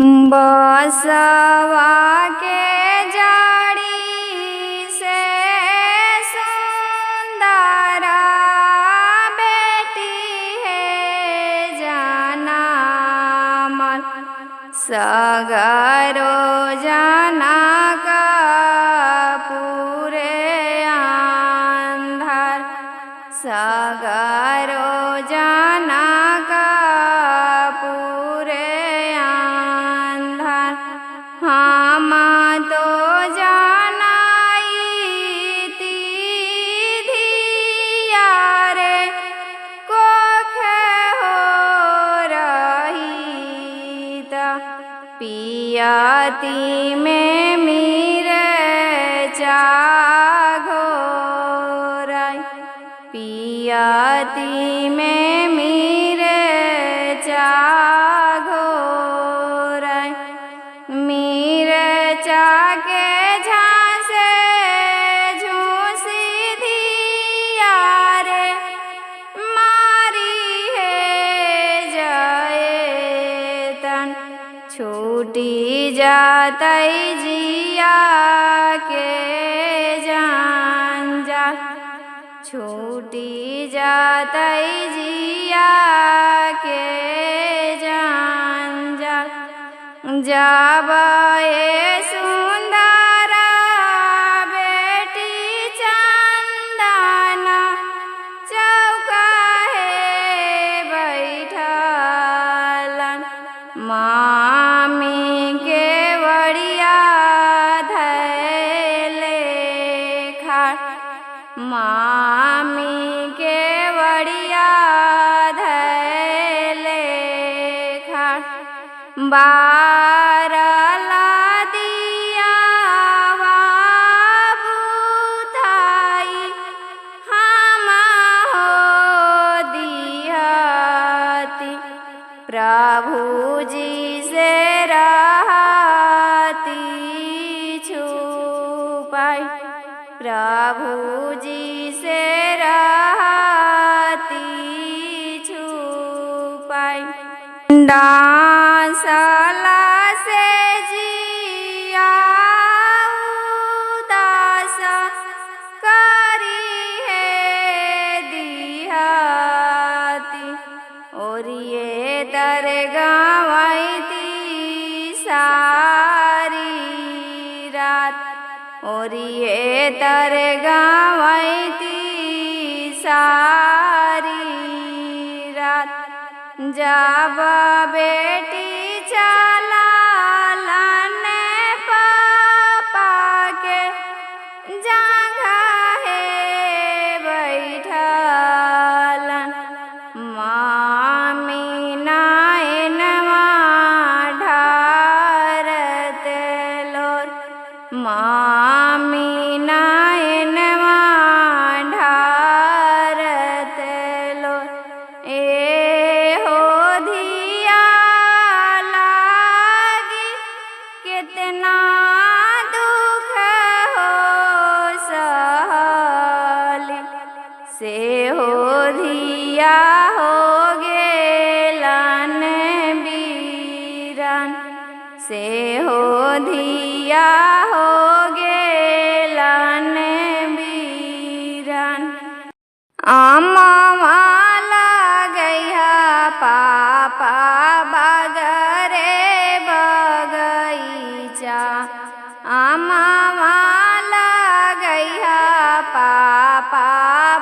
बसवा के जड़ी से सुंदर बेटी है जनामल सगरो जनक पूरे अंधार सगरो जनक पूरे अंधार हम तो जनाईती धिया रे कोख हो रही त पियती में मीरे घोराई पियती में मीरे घोराई मिर्चा के झांसे झूसी धिया रे मारी है जयतन छूटी जातई जिया के जंजाल छूटी जातई जिया के जंजाल जब ये सुंदर बेटी चंदन चौका है बैठलन मामी के बड़िया धैले खाट मामी के बड़िया धैले खाट बारला दिया बुताई हम हो दिहती प्रभु जी से रहती छुपाई प्रभु जी से रहती छुपाई डांसला से जिया उदास करी है दिहती और ये तर गवाईती सारी रात और ये तर गवाईती सारी रात जब बेटी चला लाने पापा के जगह है बैठलन मामी नायनवा ढारत लोर मामी नायनवा ढारत लोर ए हो धिया लागी कितना दुख हो सहली से हो धिया हो गेलन बीरन से हो धिया हो गेलन बीरन अम्मा लगैया पापा बगरे बगैचा अम्मा लगैया पापा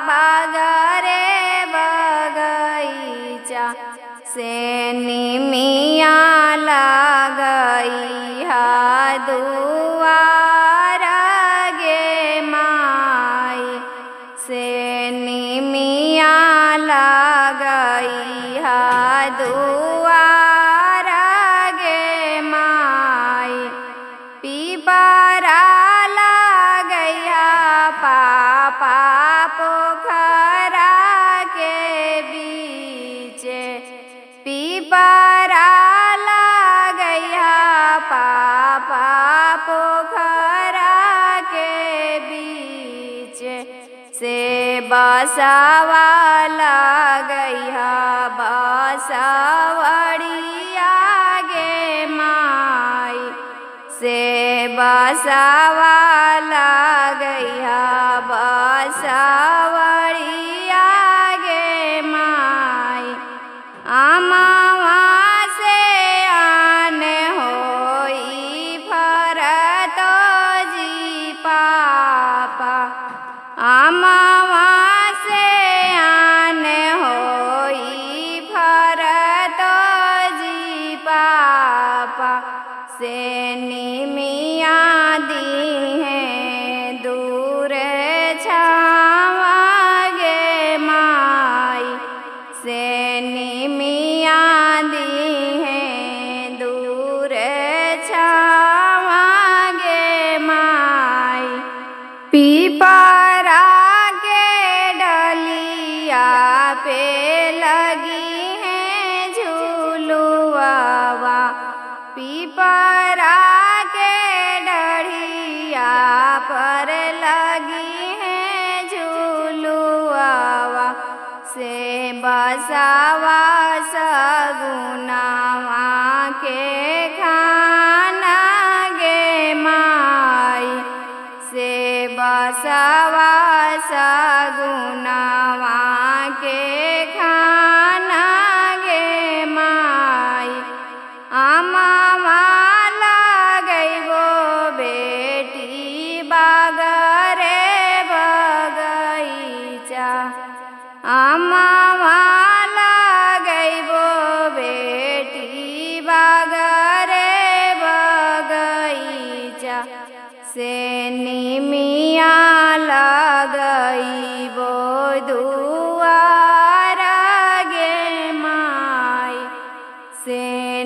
बगरे बगैचा से निमिया लगैया दुआर गे माई से निमिया लगैया दुआर गे माई पीपरा लगैया पापा पोखरा के बीच पीपरा लगैया पापा पोखरा के बीच से बसवा लगैया बसवड़िया गे माँ बसवा लगैया बसवड़िया गे माई अमवा से आन होई फरतो जी पापा अमवा से आन होई फरतो जी पापा से निमिया दी हैं दूर छावा गे माई से निमिया दी हैं दूर छावा गे माई पीपरा के डलिया पे लगी हैं झूलुआ पीपरा के डढ़िया पर लगी हैं झूलुआ से बसवा सगुनावा के खाना गे माई से बसवा सगुनावा के खाना गे माई अमवा लगैबो बेटी बागरे बगैचा अमवा लगैबो बेटी बागरे बगैचा से निमिया लगैबो दुआर गे माई से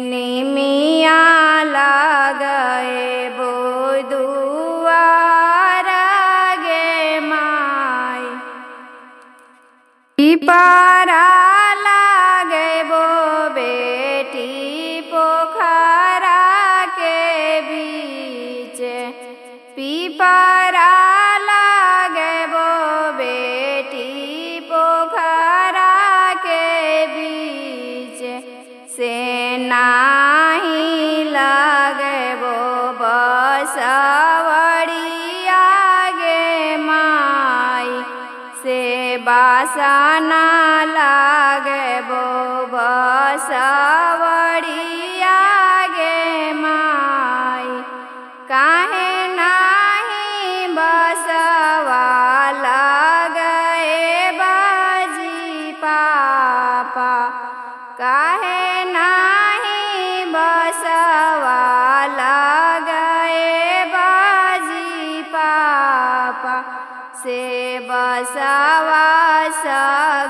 निमिया लगैबो दुआर गे माई पीपरा लगैबो बेटी पोखरा के बीच पीपरा लगैबो बेटी पोखरा के बीच से नाही लगैबो बसवड़िया गे माई से बासना लगैबो बसवड़िया गे माई काहे नाही बसवा लगए बाजी पापा काहे नाही बसवा लगए बाजी पापा से बसवा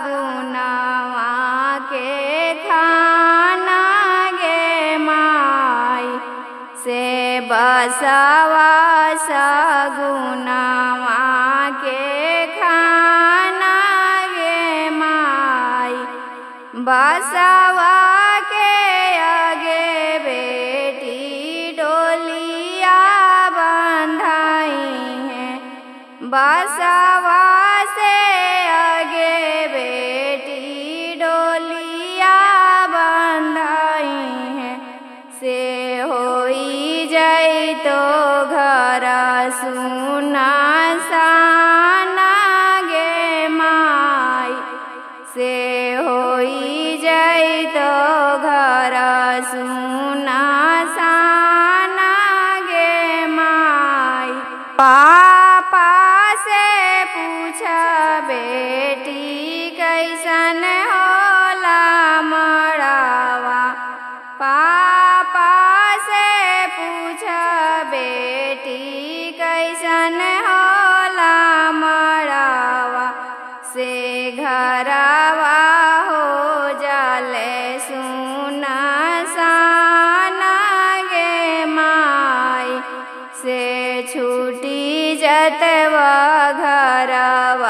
सगुनावा के खाना गे माई से बसवा सगुनावा के खाना गे माई बसवा के आगे बेटी डोलिया बंधाई हैं बसवा से आगे बेटी डोलिया बंधाई हैं से होई जाई तो घर सुना साना गे माई से होई जाई तो घर सुना साना गे माई पापा से पूछ बेटी कैसन होला मड़ावा पापा से पूछ बेटी कैसन होला मड़ावा से घरवा हो जाले सुना साना गे माई से छूटी जतवा घरवा